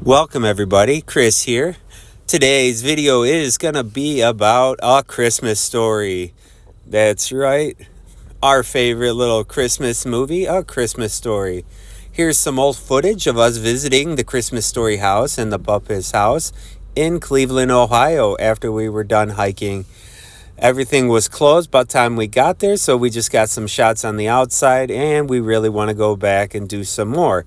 Welcome everybody, Chris here. Today's video is gonna be about A Christmas Story. That's right, our favorite little Christmas movie, A Christmas Story. Here's some old footage of us visiting the Christmas Story house and the Bumpus house in Cleveland, Ohio after we were done hiking. Everything was closed by the time we got there, so we just got some shots on the outside and we really want to go back and do some more.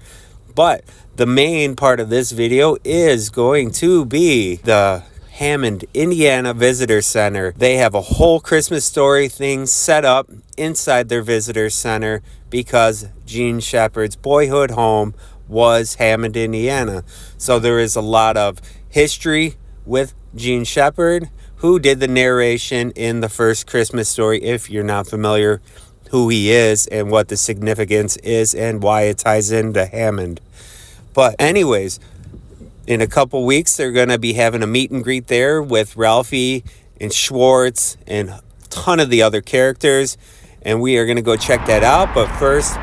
But the main part of this video is going to be the Hammond Indiana Visitor Center. They have a whole Christmas Story thing set up inside their visitor center because Jean Shepherd's boyhood home was Hammond, Indiana. So there is a lot of history with Jean Shepherd, who did the narration in the first Christmas Story, if you're not familiar who he is and what the significance is and why it ties into Hammond. But anyways, in a couple weeks, they're going to be having a meet and greet there with Ralphie and Schwartz and a ton of the other characters. And we are going to go check that out. But first,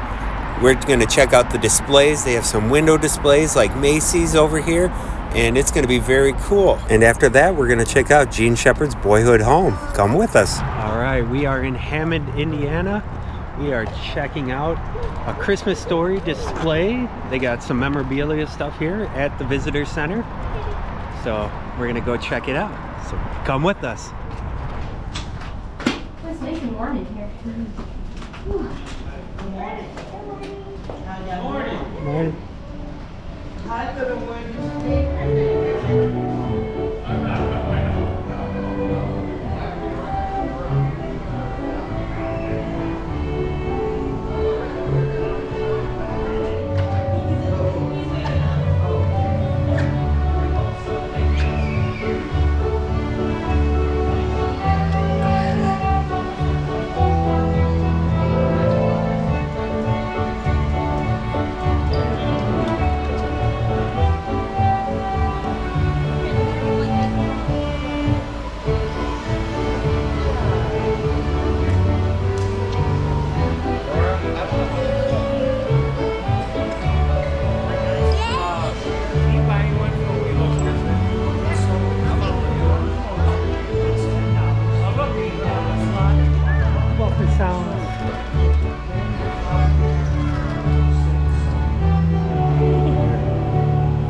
we're going to check out the displays. They have some window displays like Macy's over here. And it's going to be very cool. And after that, we're going to check out Jean Shepherd's boyhood home. Come with us. All right, we are in Hammond, Indiana. We are checking out A Christmas Story display. They got some memorabilia stuff here at the visitor center. So we're going to go check it out. So come with us. It's nice and warm in here. Morning. Morning. Hi, little one.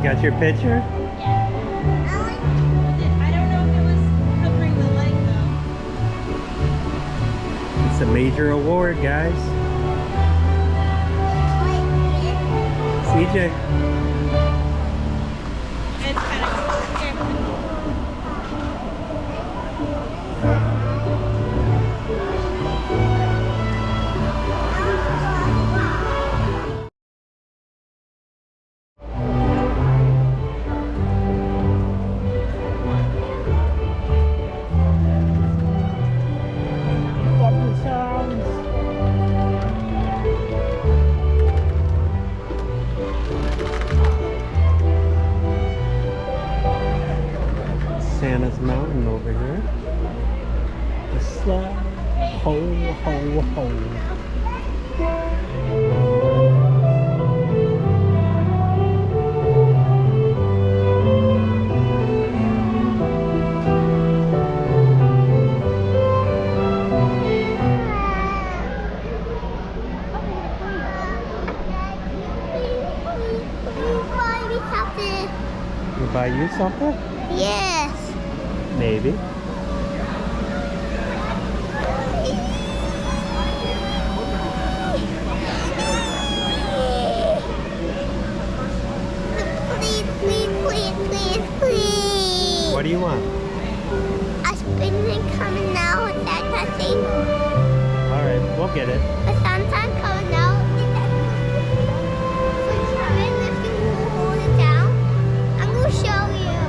Got your picture? I don't know if it was covering the leg though. It's a major award, guys. CJ. It's kind of Santa's Mountain over here. The slide. Ho, ho, ho. You buy you something? Yes. Maybe. Please. What do you want? A spinning coming out with that thing. Alright, we'll get it. A sunshine coming out. Please come in if you hold it down. I'm going to show you.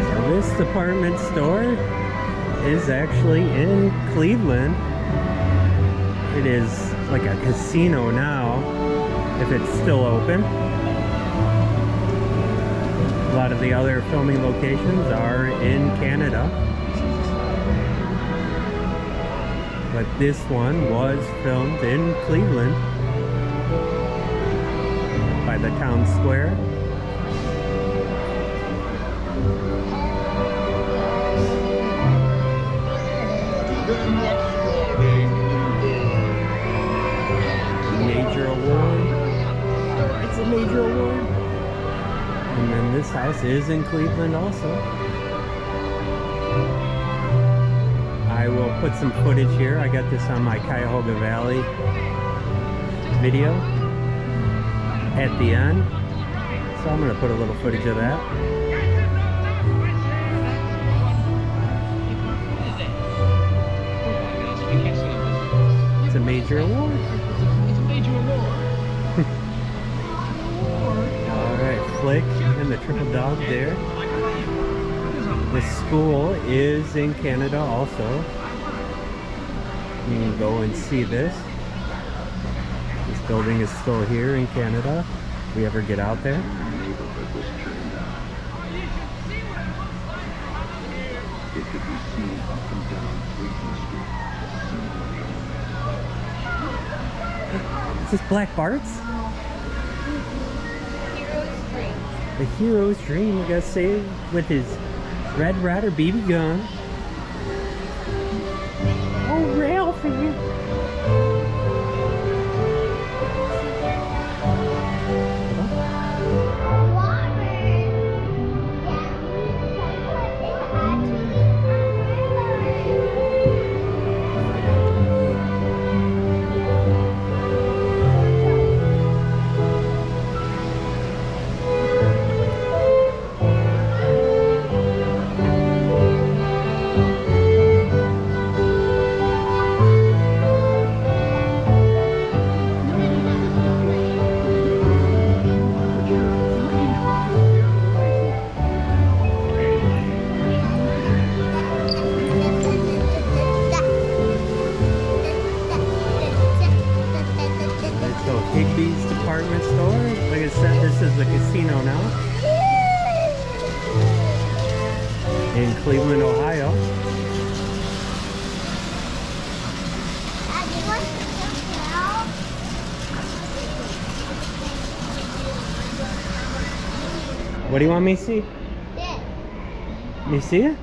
So this department store is actually in Cleveland. It is like a casino now, if it's still open. A lot of the other filming locations are in Canada. But this one was filmed in Cleveland by the town square. Major award. It's a major award. And then this house is in Cleveland also. I will put some footage here. I got this on my Cuyahoga Valley video at the end. So I'm going to put a little footage of that. It's a major award. It's a major award. Alright, Flick and the Triple Dog there. The school is in Canada also. You can go and see this. This building is still here in Canada, if we ever get out there. Is this Black Bart's? The hero's dream. We gotta save with his Red Ryder BB gun. Oh, Ralphie! Higbee's department store. Like I said, this is the casino now in Cleveland, Ohio. What do you want me to see? This. Me see it?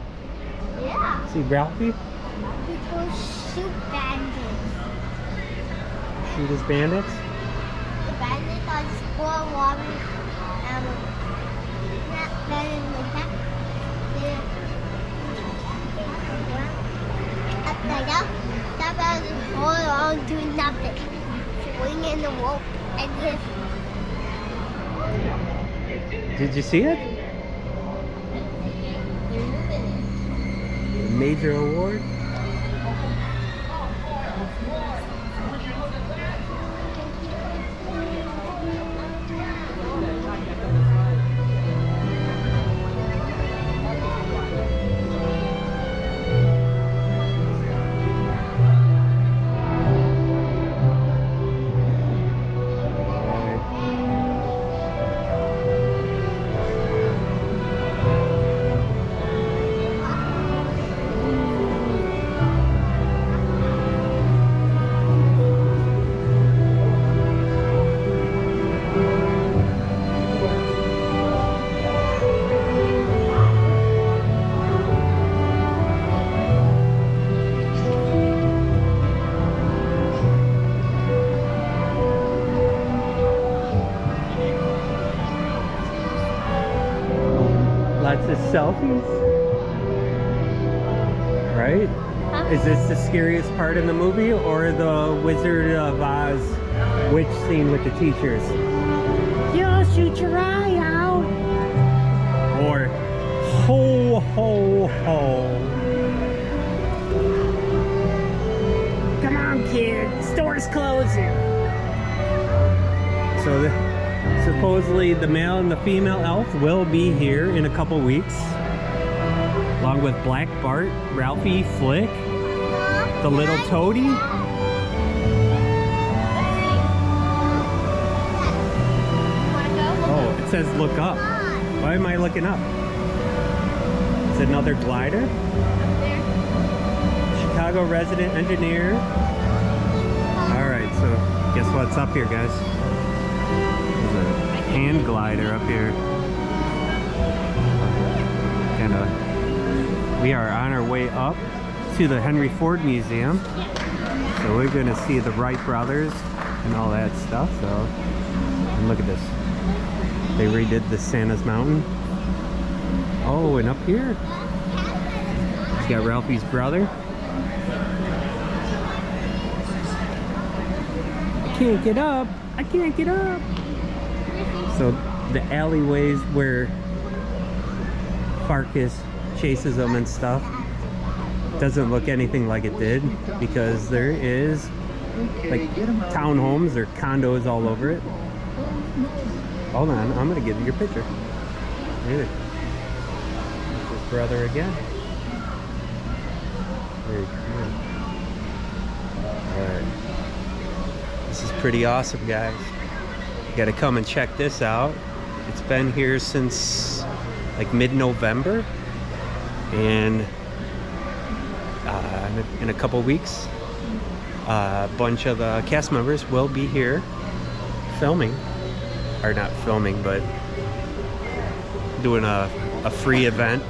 Yeah. See Ralphie? People shoot bandits. Shoot his bandits? The bandits are just full of water. Not better like that. They're upside down. That man just hold on doing nothing. Swinging the rope and his. Did you see it? Major award? Lots of selfies. Right? Is this the scariest part in the movie, or the Wizard of Oz witch scene with the teachers? You'll shoot your eye out. Or ho ho ho. Come on, kid. Store's closing. So supposedly the male and the female elf will be here in a couple weeks, along with Black Bart, Ralphie, Flick, the little toady. Oh, it says look up. Why am I looking up? Is it another glider? Chicago resident engineer. Alright, so guess what's up here, guys? There's a hand glider up here. We are on our way up to the Henry Ford Museum. So we're gonna see the Wright brothers and all that stuff. So, and look at this. They redid the Santa's Mountain. Oh, and up here, he's got Ralphie's brother. I can't get up. I can't get up. So the alleyways where Farkas chases them and stuff doesn't look anything like it did, because there is like townhomes or condos all over it. Hold on, I'm gonna give you your picture. Here. His brother again. Very cool. Alright. This is pretty awesome, guys. You gotta come and check this out. It's been here since like mid-November, and in a couple weeks a bunch of the cast members will be here filming, or not filming, but doing a free event.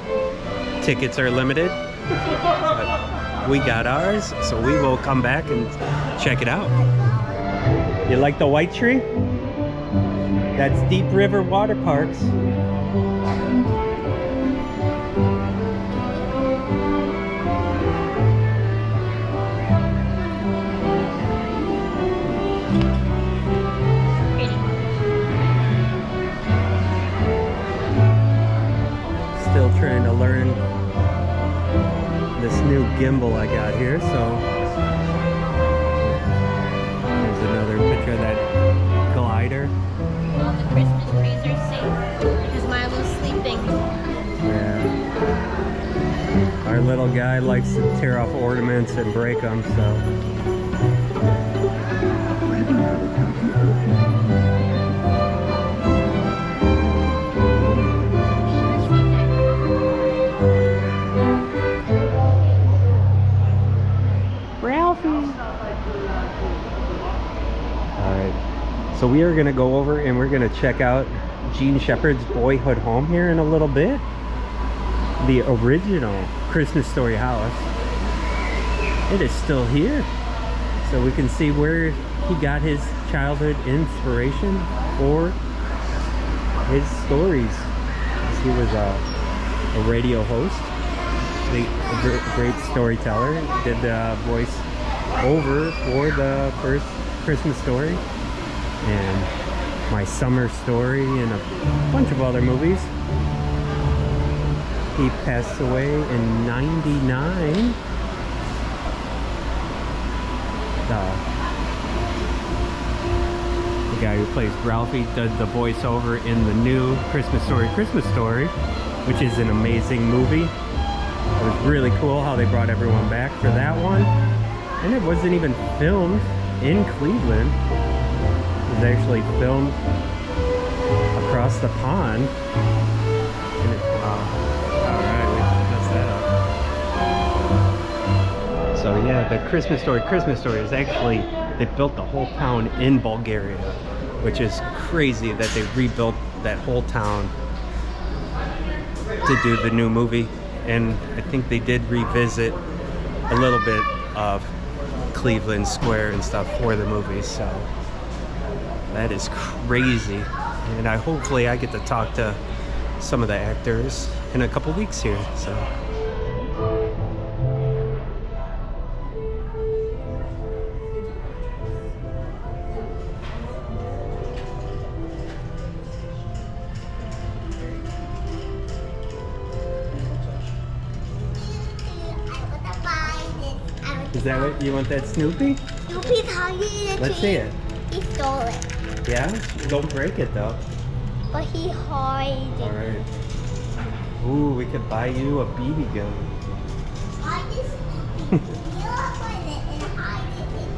Tickets are limited, but we got ours, so we will come back and check it out. You like the white tree? That's Deep River Water Parks. Still trying to learn this new gimbal I got here, so there's another picture of that glider. All the Christmas trees are safe because Milo's sleeping. Yeah. Our little guy likes to tear off ornaments and break them, so. So we are going to go over and we're going to check out Jean Shepherd's boyhood home here in a little bit. The original Christmas Story house. It is still here. So we can see where he got his childhood inspiration for his stories. He was a radio host, a great storyteller. Did the voice over for the first Christmas Story and My Summer Story and a bunch of other movies. He passed away in '99. The guy who plays Ralphie did the voiceover in the new Christmas Story, which is an amazing movie. It was really cool how they brought everyone back for that one. And it wasn't even filmed in Cleveland. It was actually filmed across the pond. And alright, we messed that up. So yeah, the Christmas Story is actually, they built the whole town in Bulgaria, which is crazy that they rebuilt that whole town to do the new movie. And I think they did revisit a little bit of Cleveland Square and stuff for the movie, so that is crazy. And hopefully I get to talk to some of the actors in a couple weeks here, so. Is that what you want, that Snoopy? Snoopy's hiding in the Let's see it. He stole it. Yeah? Don't break it though. But he hid it. Alright. Ooh, we could buy you a BB gun. Why does Snoopy steal up with it and hide it in this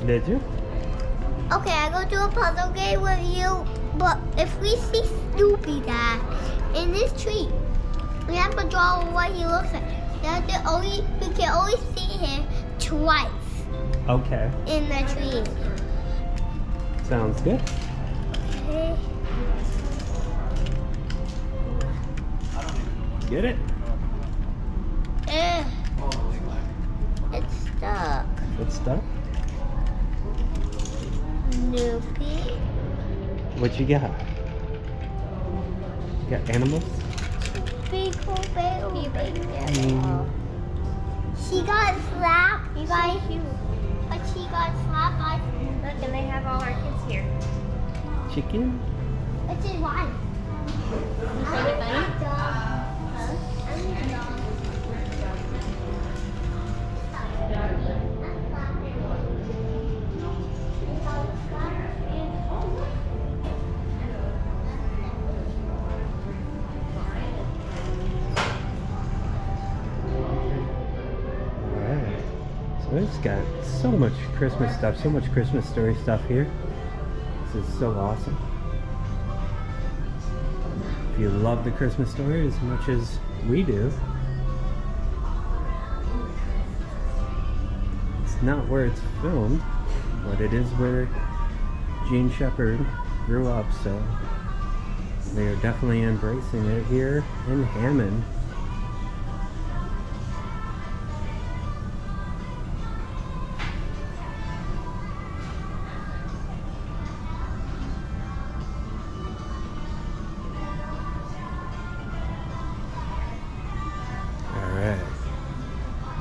Did you? Okay, I go do a puzzle game with you, but if we see Snoopy Dad in this tree, we have to draw what he looks like. We can only see him twice Okay. in the tree. Sounds good. Okay. Get it? It's stuck. It's stuck? Snoopy. What you got? You got animals? Big old baby. She got slapped by you. But she got slapped by you. Look, and they have all our kids here. Chicken? Which is why. Is it funny? Alright. So it's got so much Christmas stuff, so much Christmas story stuff here. This is so awesome. If you love the Christmas story as much as we do, it's not where it's filmed, but it is where Jean Shepherd grew up, so they are definitely embracing it here in Hammond.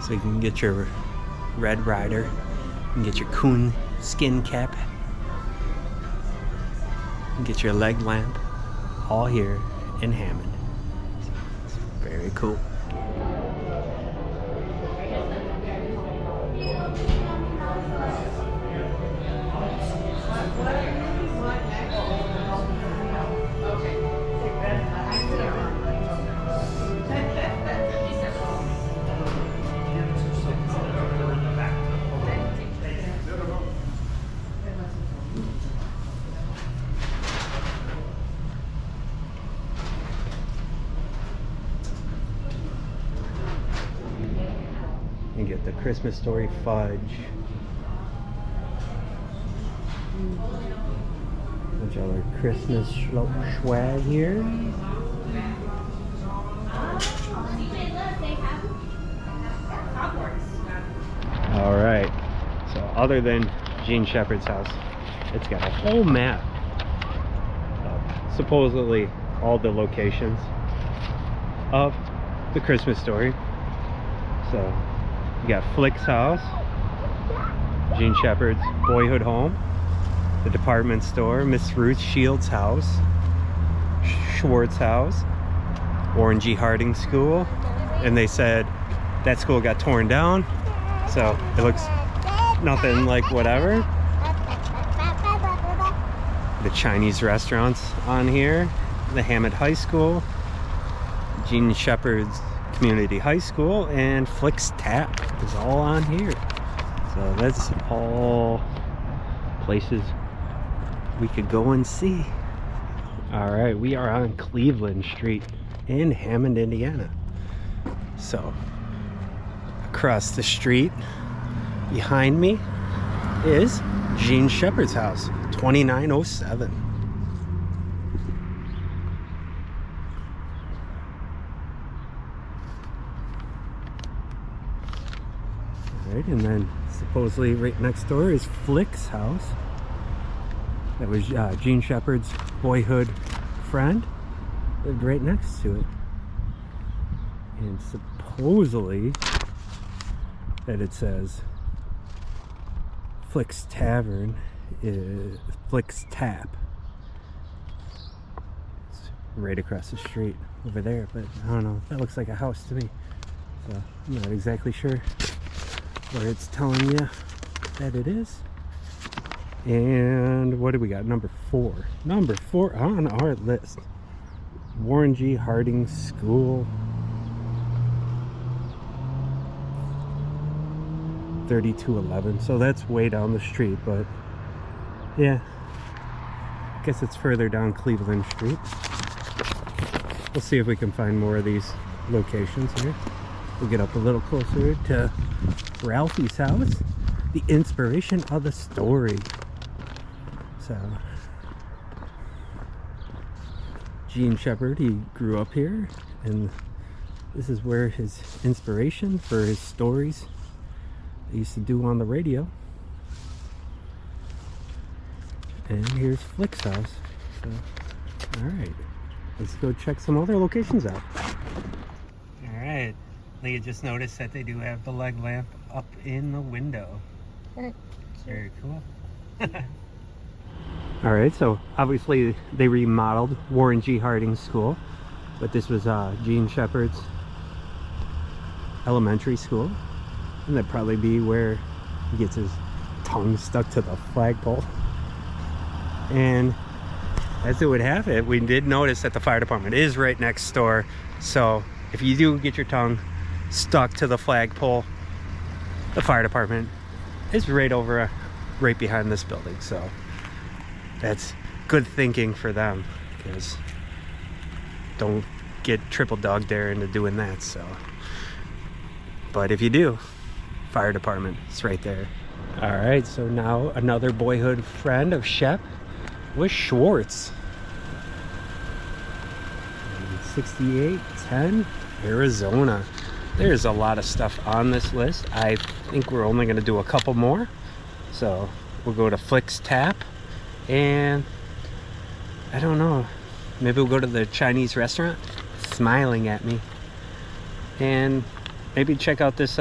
So you can get your Red Rider, you can get your coon skin cap, you can get your leg lamp, all here in Hammond. It's very cool. And get the Christmas Story fudge. Bunch of other Christmas swag here. Alright, so other than Jean Shepherd's house, it's got a whole map of supposedly all the locations of the Christmas Story. So you got Flick's house, Jean Shepherd's boyhood home, the department store, Miss Ruth Shields' house, Schwartz house, Warren G. Harding School, and they said that school got torn down, so it looks nothing like whatever. The Chinese restaurants on here, the Hammond High School, Jean Shepherd's Community High School, and Flick's Tap is all on here. So that's all places we could go and see. All right, we are on Cleveland Street in Hammond, Indiana. So across the street behind me is Jean Shepherd's house, 2907. Right, and then supposedly right next door is Flick's house. That was Jean Shepherd's boyhood friend. Lived right next to it. And supposedly that it says Flick's Tavern is Flick's Tap. It's right across the street over there, but I don't know. That looks like a house to me. So I'm not exactly sure where it's telling you that it is. And what do we got? Number 4 on our list, Warren G. Harding School, 3211. So that's way down the street, but yeah, I guess it's further down Cleveland Street. We'll see if we can find more of these locations here. We'll get up a little closer to Ralphie's house, the inspiration of the story. So Jean Shepherd, he grew up here, and this is where his inspiration for his stories he used to do on the radio. And here's Flick's house. So, all right, let's go check some other locations out. All right, Leah just noticed that they do have the leg lamp up in the window. Very cool. All right, so obviously they remodeled Warren G. Harding School, but this was Jean Shepherd's elementary school, and that'd probably be where he gets his tongue stuck to the flagpole. And as it would have it, we did notice that the fire department is right next door, so if you do get your tongue stuck to the flagpole, the fire department is right behind this building. So that's good thinking for them, because don't get triple dog dare into doing that. So, but if you do, fire department is right there. All right, so now another boyhood friend of Shep was Schwartz. 6810 Arizona. There's a lot of stuff on this list. I think we're only going to do a couple more, so we'll go to Flick's Tap, and I don't know, maybe we'll go to the Chinese restaurant, smiling at me, and maybe check out this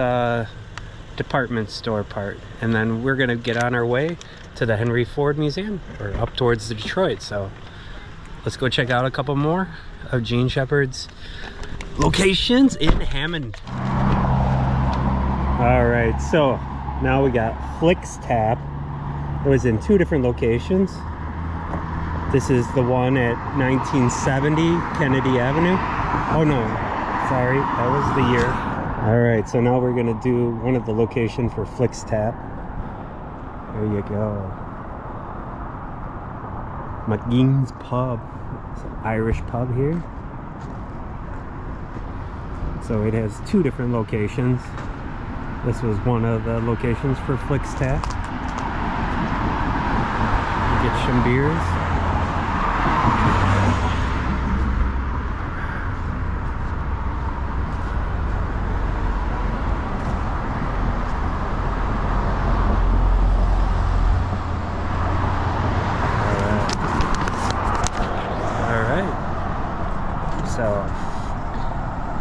department store part, and then we're gonna get on our way to the Henry Ford Museum, or up towards the Detroit. So let's go check out a couple more of Jean Shepherd's locations in Hammond. All right, so now we got Flick's Tap. It was in two different locations. This is the one at 1970 Kennedy Avenue. Oh no, sorry, that was the year. All right, so now we're gonna do one of the location for Flick's Tap. There you go. McGee's Pub. It's an Irish pub here. So it has two different locations. This was one of the locations for Flick's Tap. Get some beers.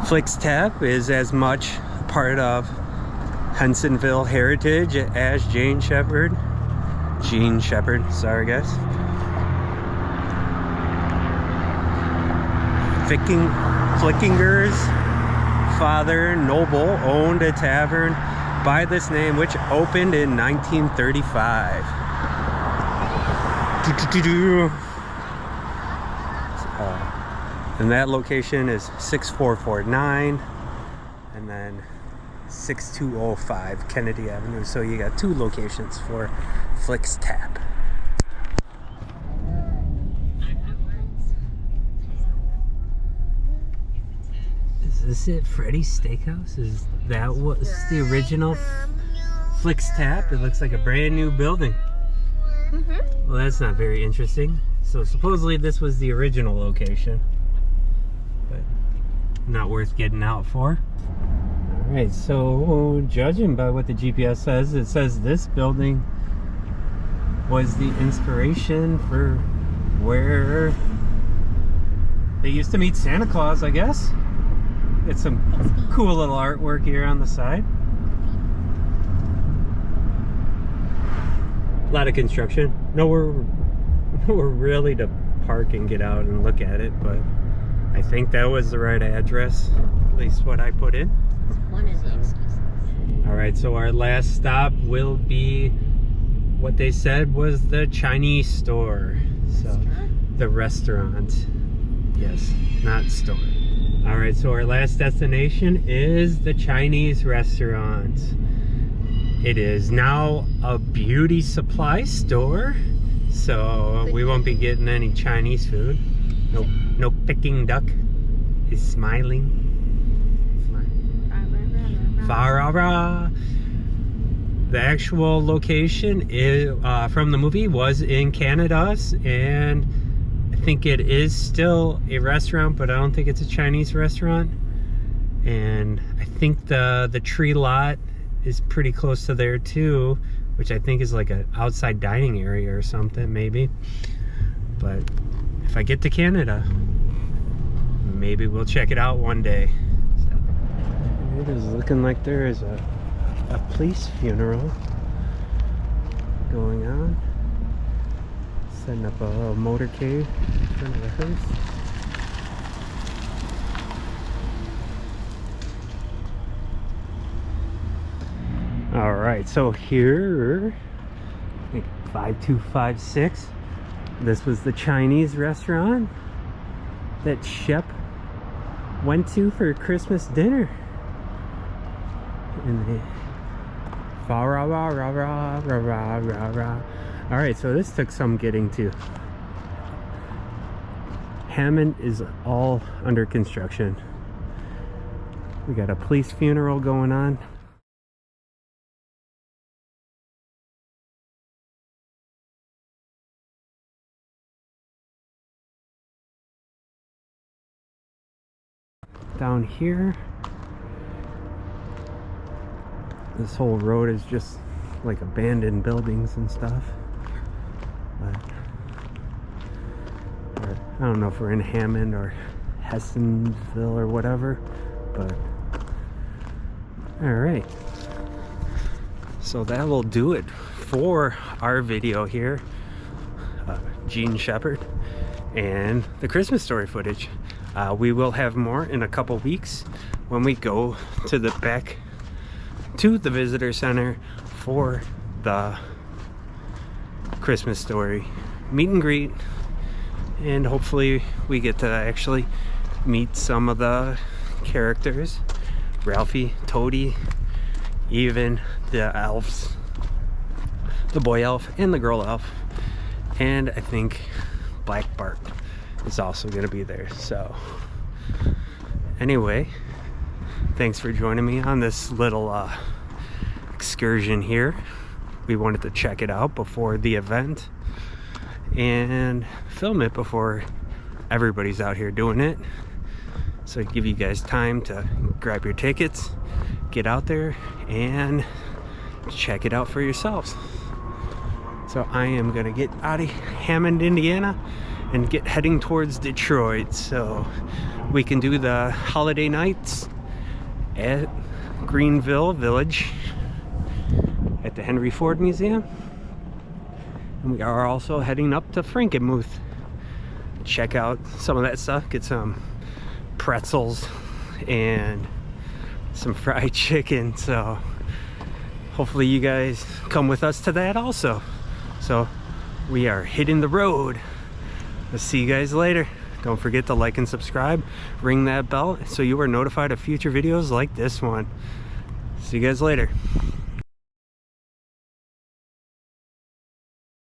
Flick's Tap is as much part of Hensonville heritage as Jean Shepherd, sorry guys. Flickinger's father, Noble, owned a tavern by this name, which opened in 1935. And that location is 6449 and then 6205 Kennedy Avenue. So you got two locations for Flick's Tap. Is this it? Freddy's Steakhouse? Is that what's the original Flick's Tap? It looks like a brand new building. Well, that's not very interesting. So supposedly this was the original location, but not worth getting out for. Alright, so judging by what the GPS says, it says this building was the inspiration for where they used to meet Santa Claus, I guess. It's some cool little artwork here on the side. A lot of construction. Nowhere really to park and get out and look at it, but I think that was the right address, at least what I put in. One of the excuses. Alright, so our last stop will be what they said was the Chinese store. So the restaurant. Yes, not store. Alright, so our last destination is the Chinese restaurant. It is now a beauty supply store, so we won't be getting any Chinese food. Nope, no Peking duck is smiling. Farara. The actual location is from the movie was in Canada, and I think it is still a restaurant, but I don't think it's a Chinese restaurant. And I think the tree lot is pretty close to there too, which I think is like an outside dining area or something maybe. But if I get to Canada, maybe we'll check it out one day. So, it is looking like there is a police funeral going on. Setting up a little motorcade in front of the hearse. All right, so here, I think 5256. This was the Chinese restaurant that Shep went to for Christmas dinner. And they, all right, so this took some getting to. Hammond is all under construction. We got a police funeral going on. Down here, this whole road is just like abandoned buildings and stuff. But I don't know if we're in Hammond or Hessensville or whatever, but all right. So that will do it for our video here. Jean Shepherd and the Christmas story footage. We will have more in a couple weeks when we go to the back to the visitor center for the Christmas story meet and greet, and hopefully we get to actually meet some of the characters, Ralphie, Toadie, even the elves, the boy elf and the girl elf, and I think Black Bart is also going to be there. So anyway, thanks for joining me on this little excursion here. We wanted to check it out before the event and film it before everybody's out here doing it, so give you guys time to grab your tickets, get out there and check it out for yourselves. So I am gonna get out of Hammond, Indiana and get heading towards Detroit so we can do the holiday nights at Greenville Village at the Henry Ford Museum. And we are also heading up to Frankenmuth. Check out some of that stuff, get some pretzels and some fried chicken. So hopefully you guys come with us to that also. So we are hitting the road. I'll see you guys later. Don't forget to like and subscribe, ring that bell so you are notified of future videos like this one. See you guys later.